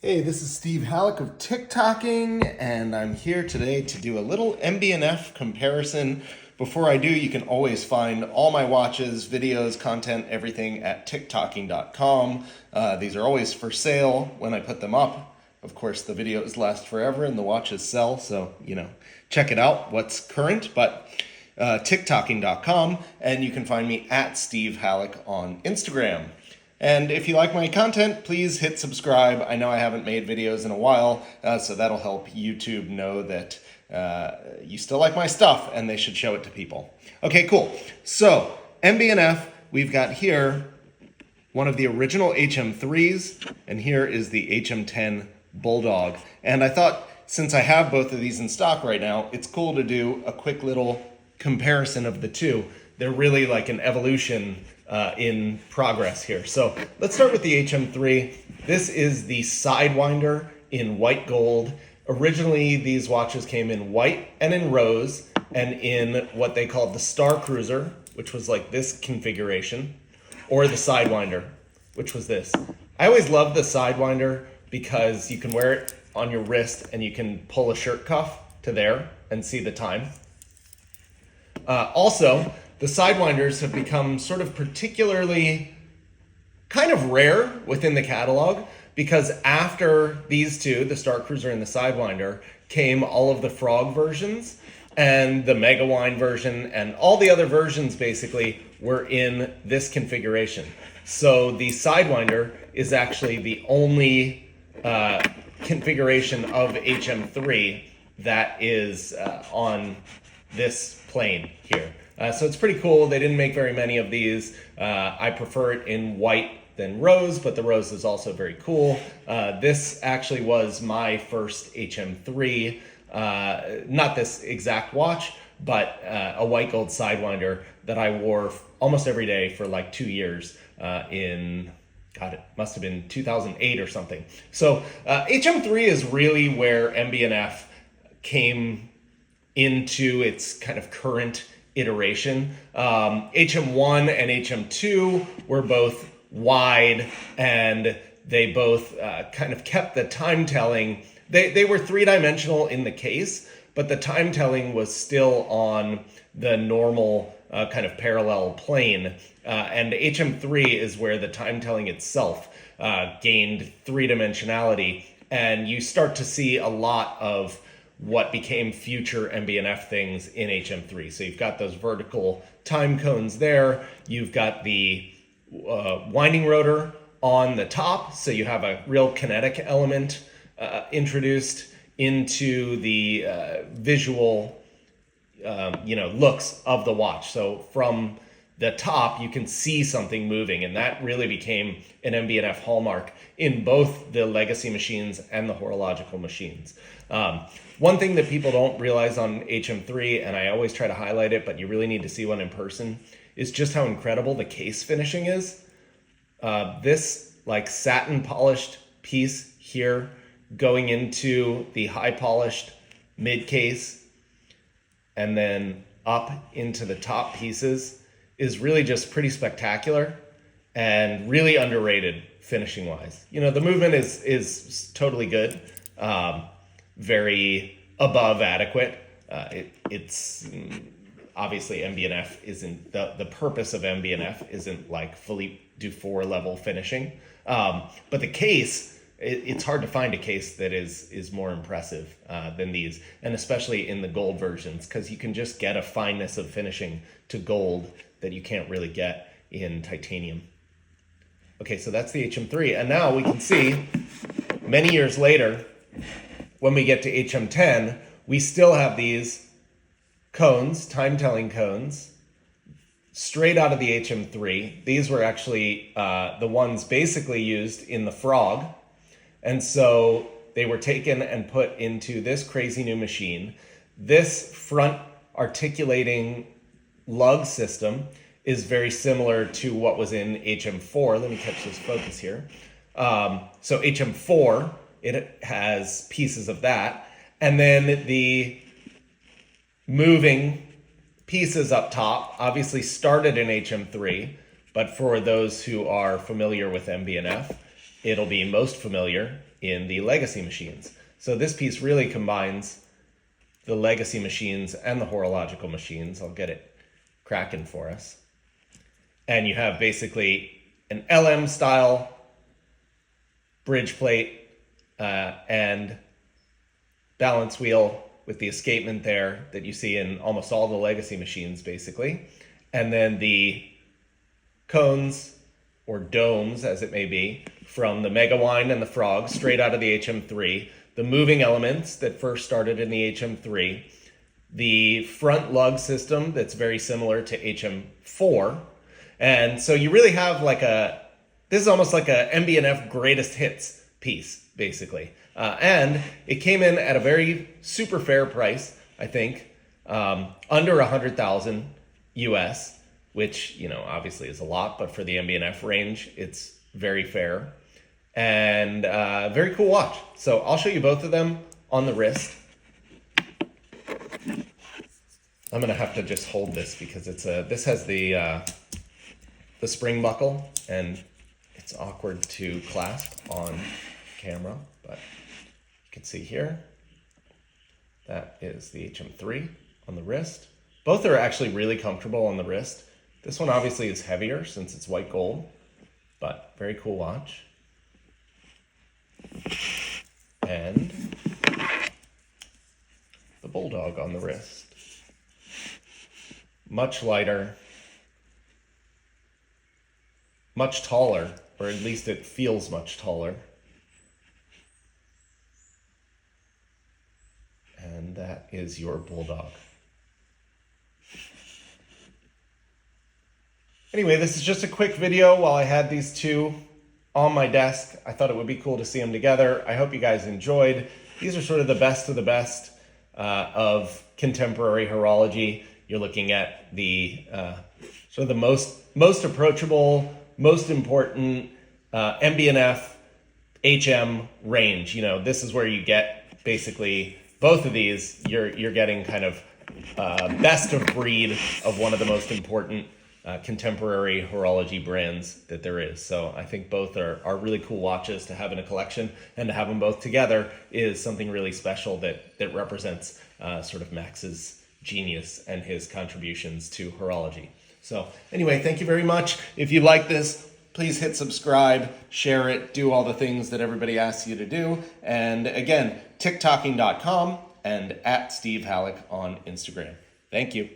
Hey, this is Steve Halleck of TickTocking, and I'm here today to do a little MB&F comparison. Before I do, you can always find all my watches, videos, content, everything at TickTocking.com. These are always for sale when I put them up. Of course, the videos last forever and the watches sell, so, check it out, what's current, but TickTocking.com, and you can find me at Steve Halleck on Instagram. And if you like my content, please hit subscribe. I know I haven't made videos in a while, so that'll help YouTube know that you still like my stuff and they should show it to people. Okay, cool. So MB&F, we've got here one of the original HM3s, and here is the HM10 Bulldog. And I thought, since I have both of these in stock right now, it's cool to do a quick little comparison of the two. They're really like an evolution in progress here. So let's start with the HM3. This is the Sidewinder in white gold. Originally, these watches came in white and in rose and in what they called the Star Cruiser, which was like this configuration, or the Sidewinder, which was this. I always loved the Sidewinder because you can wear it on your wrist and you can pull a shirt cuff to there and see the time. Also, the Sidewinders have become sort of particularly kind of rare within the catalog because after these two, the Star Cruiser and the Sidewinder, came all of the Frog versions, and the Mega Wine version and all the other versions basically were in this configuration. So the Sidewinder is actually the only configuration of HM3 that is on this plane here. So it's pretty cool. They didn't make very many of these. I prefer it in white than rose, but the rose is also very cool. This actually was my first HM3, not this exact watch, but a white gold Sidewinder that I wore almost every day for like 2 years in, God, it must have been 2008 or something. So HM3 is really where MB&F came into its kind of current iteration. HM1 and HM2 were both wide, and they both kind of kept the time telling. They were three-dimensional in the case, but the time telling was still on the normal kind of parallel plane. And HM3 is where the time telling itself gained three-dimensionality, and you start to see a lot of what became future MB&F things in HM3. So you've got those vertical time cones there. You've got the winding rotor on the top. So you have a real kinetic element introduced into the visual looks of the watch. So from the top, you can see something moving, and that really became an MB&F hallmark in both the legacy machines and the horological machines. One thing that people don't realize on HM3, and I always try to highlight it, but you really need to see one in person, is just how incredible the case finishing is. This like satin polished piece here going into the high polished mid case and then up into the top pieces is really just pretty spectacular and really underrated finishing wise. The movement is totally good. Very above adequate. It's obviously MB&F isn't the purpose of MB&F isn't like Philippe Dufour level finishing, but the case, it's hard to find a case that is more impressive than these, and especially in the gold versions, because you can just get a fineness of finishing to gold that you can't really get in titanium. Okay, so that's the HM3, and now we can see many years later, when we get to HM10, we still have these cones, time-telling cones, straight out of the HM3. These were actually the ones basically used in the Frog. And so they were taken and put into this crazy new machine. This front articulating lug system is very similar to what was in HM4. Let me catch this focus here. So HM4, it has pieces of that. And then the moving pieces up top obviously started in HM3, but for those who are familiar with MB&F, it'll be most familiar in the legacy machines. So this piece really combines the legacy machines and the horological machines. I'll get it cracking for us. And you have basically an LM style bridge plate and balance wheel with the escapement there that you see in almost all the legacy machines basically. And then the cones or domes, as it may be, from the Megawind and the Frog straight out of the HM3, the moving elements that first started in the HM3, the front lug system that's very similar to HM4. And so you really have this is almost like a MB&F greatest hits piece, basically. And it came in at a very super fair price, I think, under 100,000 US, which, obviously is a lot, but for the MB&F range, it's very fair. And very cool watch. So I'll show you both of them on the wrist. I'm gonna have to just hold this because this has the spring buckle and it's awkward to clasp on camera, but you can see here, that is the HM3 on the wrist. Both are actually really comfortable on the wrist. This one obviously is heavier since it's white gold, but very cool watch. And the Bulldog on the wrist. Much lighter, much taller, or at least it feels much taller. And that is your Bulldog. Anyway, this is just a quick video while I had these two on my desk. I thought it would be cool to see them together. I hope you guys enjoyed. These are sort of the best of the best of contemporary horology. You're looking at the sort of the most approachable, most important MB&F HM range. This is where you get basically both of these. You're getting kind of best of breed of one of the most important contemporary horology brands that there is. So I think both are really cool watches to have in a collection, and to have them both together is something really special that represents sort of Max's genius and his contributions to horology. So anyway, thank you very much. If you like this, please hit subscribe, share it, do all the things that everybody asks you to do. And again, TickTocking.com and @Steve Halleck on Instagram. Thank you.